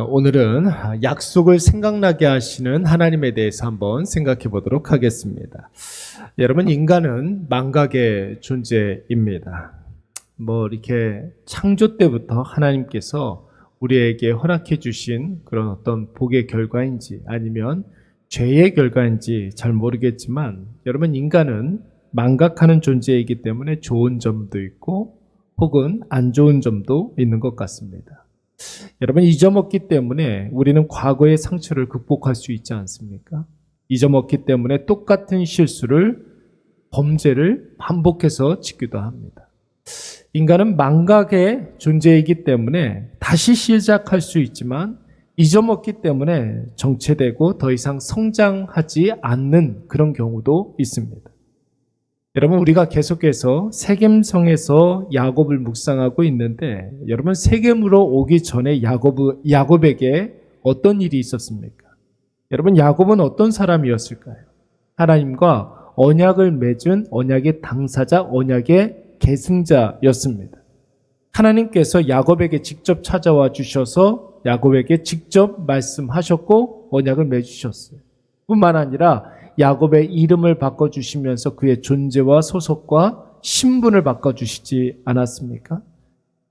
오늘은 약속을 생각나게 하시는 하나님에 대해서 한번 생각해 보도록 하겠습니다. 여러분, 인간은 망각의 존재입니다. 이렇게 창조 때부터 하나님께서 우리에게 허락해 주신 그런 어떤 복의 결과인지 아니면 죄의 결과인지 잘 모르겠지만, 여러분, 인간은 망각하는 존재이기 때문에 좋은 점도 있고 혹은 안 좋은 점도 있는 것 같습니다. 여러분, 잊어먹기 때문에 우리는 과거의 상처를 극복할 수 있지 않습니까? 잊어먹기 때문에 똑같은 실수를, 범죄를 반복해서 짓기도 합니다. 인간은 망각의 존재이기 때문에 다시 시작할 수 있지만, 잊어먹기 때문에 정체되고 더 이상 성장하지 않는 그런 경우도 있습니다. 여러분, 우리가 계속해서 세겜성에서 야곱을 묵상하고 있는데, 여러분, 세겜으로 오기 전에 야곱에게 어떤 일이 있었습니까? 여러분, 야곱은 어떤 사람이었을까요? 하나님과 언약을 맺은 언약의 당사자, 언약의 계승자였습니다. 하나님께서 야곱에게 직접 찾아와 주셔서 야곱에게 직접 말씀하셨고 언약을 맺으셨어요. 뿐만 아니라 야곱의 이름을 바꿔주시면서 그의 존재와 소속과 신분을 바꿔주시지 않았습니까?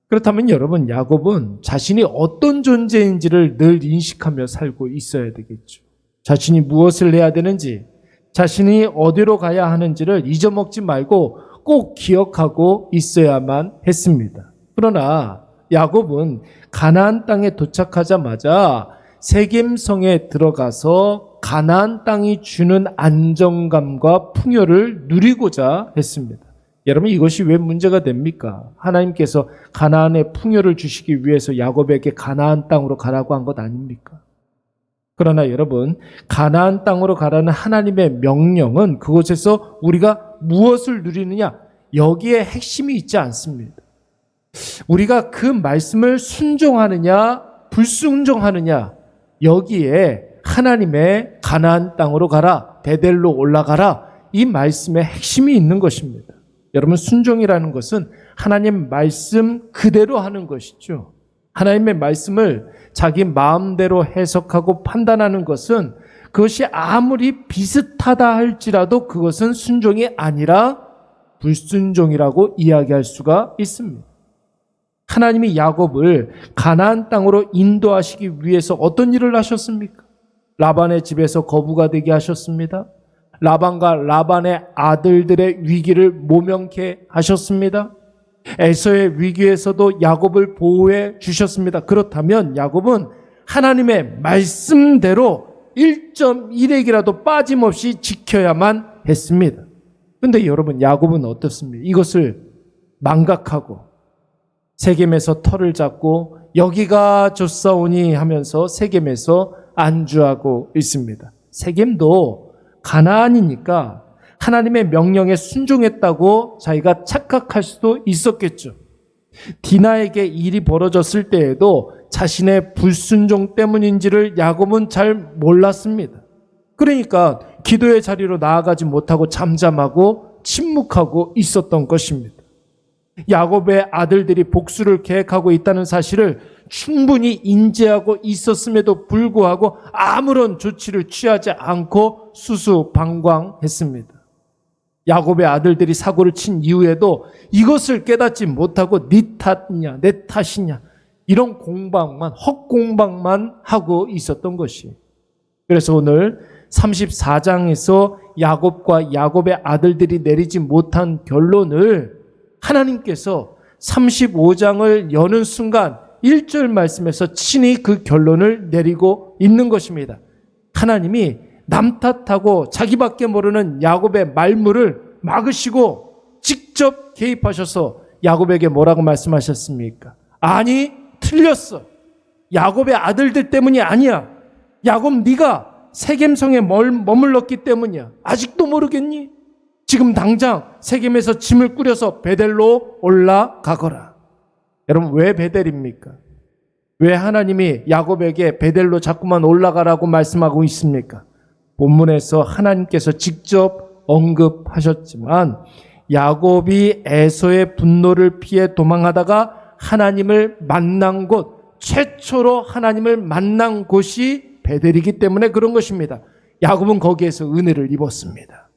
그렇다면 여러분, 야곱은 자신이 어떤 존재인지를 늘 인식하며 살고 있어야 되겠죠. 자신이 무엇을 해야 되는지, 자신이 어디로 가야 하는지를 잊어먹지 말고 꼭 기억하고 있어야만 했습니다. 그러나 야곱은 가나안 땅에 도착하자마자 세겜성에 들어가서 가나안 땅이 주는 안정감과 풍요를 누리고자 했습니다. 여러분, 이것이 왜 문제가 됩니까? 하나님께서 가나안의 풍요를 주시기 위해서 야곱에게 가나안 땅으로 가라고 한 것 아닙니까? 그러나 여러분, 가나안 땅으로 가라는 하나님의 명령은 그곳에서 우리가 무엇을 누리느냐, 여기에 핵심이 있지 않습니다. 우리가 그 말씀을 순종하느냐 불순종하느냐, 여기에 하나님의 가나안 땅으로 가라, 베델로 올라가라, 이 말씀의 핵심이 있는 것입니다. 여러분, 순종이라는 것은 하나님 말씀 그대로 하는 것이죠. 하나님의 말씀을 자기 마음대로 해석하고 판단하는 것은 그것이 아무리 비슷하다 할지라도 그것은 순종이 아니라 불순종이라고 이야기할 수가 있습니다. 하나님이 야곱을 가나안 땅으로 인도하시기 위해서 어떤 일을 하셨습니까? 라반의 집에서 거부가 되게 하셨습니다. 라반과 라반의 아들들의 위기를 모면케 하셨습니다. 에서의 위기에서도 야곱을 보호해 주셨습니다. 그렇다면 야곱은 하나님의 말씀대로 1.1핵이라도 빠짐없이 지켜야만 했습니다. 그런데 여러분, 야곱은 어떻습니까? 이것을 망각하고 세겜에서 터를 잡고 여기가 좋사오니 하면서 세겜에서 안주하고 있습니다. 세겜도 가나안이니까 하나님의 명령에 순종했다고 자기가 착각할 수도 있었겠죠. 디나에게 일이 벌어졌을 때에도 자신의 불순종 때문인지를 야곱은 잘 몰랐습니다. 그러니까 기도의 자리로 나아가지 못하고 잠잠하고 침묵하고 있었던 것입니다. 야곱의 아들들이 복수를 계획하고 있다는 사실을 충분히 인지하고 있었음에도 불구하고 아무런 조치를 취하지 않고 수수방광했습니다. 야곱의 아들들이 사고를 친 이후에도 이것을 깨닫지 못하고 네 탓이냐 내 탓이냐, 이런 헛공방만 하고 있었던 것이. 그래서 오늘 34장에서 야곱과 야곱의 아들들이 내리지 못한 결론을 하나님께서 35장을 여는 순간 1절 말씀에서 친히 그 결론을 내리고 있는 것입니다. 하나님이 남 탓하고 자기밖에 모르는 야곱의 말문을 막으시고 직접 개입하셔서 야곱에게 뭐라고 말씀하셨습니까? 아니, 틀렸어. 야곱의 아들들 때문이 아니야. 야곱, 네가 세겜성에 머물렀기 때문이야. 아직도 모르겠니? 지금 당장 세겜에서 짐을 꾸려서 베델로 올라가거라. 여러분, 왜 베델입니까? 왜 하나님이 야곱에게 베델로 자꾸만 올라가라고 말씀하고 있습니까? 본문에서 하나님께서 직접 언급하셨지만 야곱이 에서의 분노를 피해 도망하다가 하나님을 만난 곳, 최초로 하나님을 만난 곳이 베델이기 때문에 그런 것입니다. 야곱은 거기에서 은혜를 입었습니다.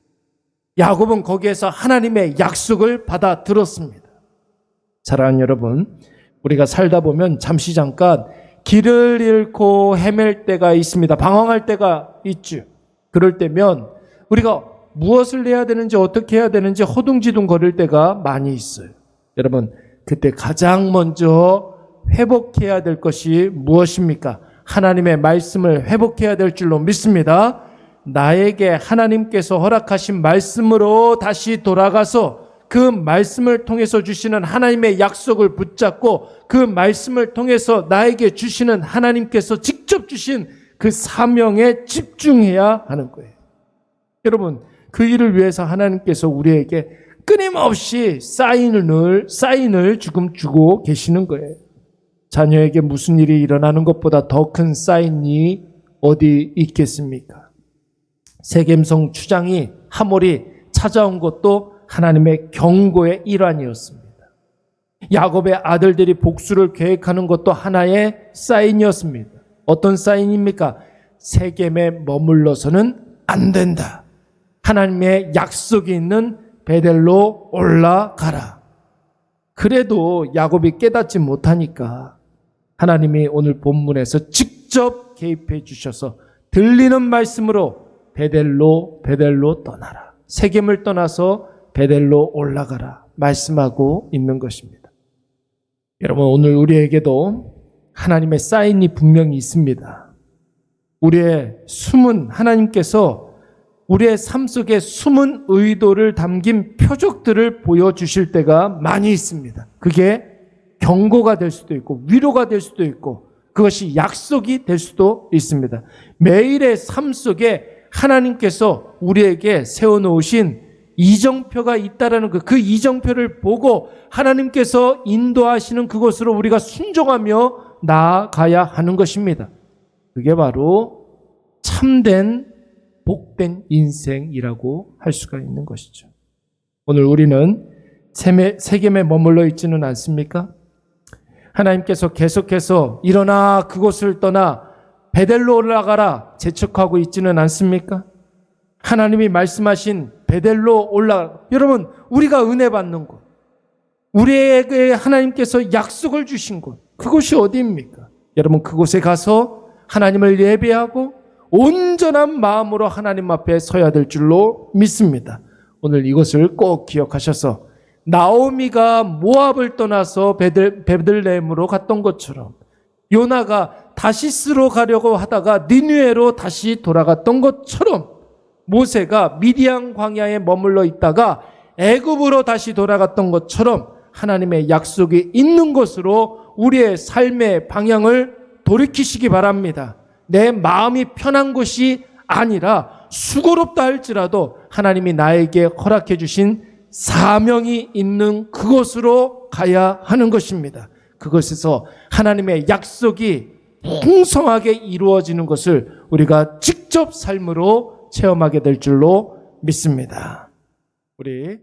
야곱은 거기에서 하나님의 약속을 받아 들었습니다. 사랑하는 여러분, 우리가 살다 보면 잠시 잠깐 길을 잃고 헤맬 때가 있습니다. 방황할 때가 있죠. 그럴 때면 우리가 무엇을 해야 되는지 어떻게 해야 되는지 허둥지둥 거릴 때가 많이 있어요. 여러분, 그때 가장 먼저 회복해야 될 것이 무엇입니까? 하나님의 말씀을 회복해야 될 줄로 믿습니다. 나에게 하나님께서 허락하신 말씀으로 다시 돌아가서 그 말씀을 통해서 주시는 하나님의 약속을 붙잡고 그 말씀을 통해서 나에게 주시는 하나님께서 직접 주신 그 사명에 집중해야 하는 거예요. 여러분, 그 일을 위해서 하나님께서 우리에게 끊임없이 사인을 지금 주고 계시는 거예요. 자녀에게 무슨 일이 일어나는 것보다 더 큰 사인이 어디 있겠습니까? 세겜성 추장이 하몰이 찾아온 것도 하나님의 경고의 일환이었습니다. 야곱의 아들들이 복수를 계획하는 것도 하나의 사인이었습니다. 어떤 사인입니까? 세겜에 머물러서는 안 된다. 하나님의 약속이 있는 베델로 올라가라. 그래도 야곱이 깨닫지 못하니까 하나님이 오늘 본문에서 직접 개입해 주셔서 들리는 말씀으로 베델로 떠나라. 세겜을 떠나서 베델로 올라가라 말씀하고 있는 것입니다. 여러분, 오늘 우리에게도 하나님의 사인이 분명히 있습니다. 우리의 숨은 하나님께서 우리의 삶 속에 숨은 의도를 담긴 표적들을 보여주실 때가 많이 있습니다. 그게 경고가 될 수도 있고 위로가 될 수도 있고 그것이 약속이 될 수도 있습니다. 매일의 삶 속에 하나님께서 우리에게 세워놓으신 이정표가 있다라는 그 이정표를 보고 하나님께서 인도하시는 그곳으로 우리가 순종하며 나아가야 하는 것입니다. 그게 바로 참된 복된 인생이라고 할 수가 있는 것이죠. 오늘 우리는 세겜에 머물러 있지는 않습니까? 하나님께서 계속해서 일어나 그곳을 떠나 베델로 올라가라 재촉하고 있지는 않습니까? 하나님이 말씀하신 베델로 올라가. 여러분, 우리가 은혜 받는 곳, 우리에게 하나님께서 약속을 주신 곳, 그곳이 어디입니까? 여러분, 그곳에 가서 하나님을 예배하고 온전한 마음으로 하나님 앞에 서야 될 줄로 믿습니다. 오늘 이것을 꼭 기억하셔서 나오미가 모압을 떠나서 베들레헴으로 갔던 것처럼 요나가 다시스로 가려고 하다가 니느웨로 다시 돌아갔던 것처럼 모세가 미디안 광야에 머물러 있다가 애굽으로 다시 돌아갔던 것처럼 하나님의 약속이 있는 곳으로 우리의 삶의 방향을 돌이키시기 바랍니다. 내 마음이 편한 것이 아니라 수고롭다 할지라도 하나님이 나에게 허락해 주신 사명이 있는 그곳으로 가야 하는 것입니다. 그것에서 하나님의 약속이 풍성하게 이루어지는 것을 우리가 직접 삶으로 체험하게 될 줄로 믿습니다. 우리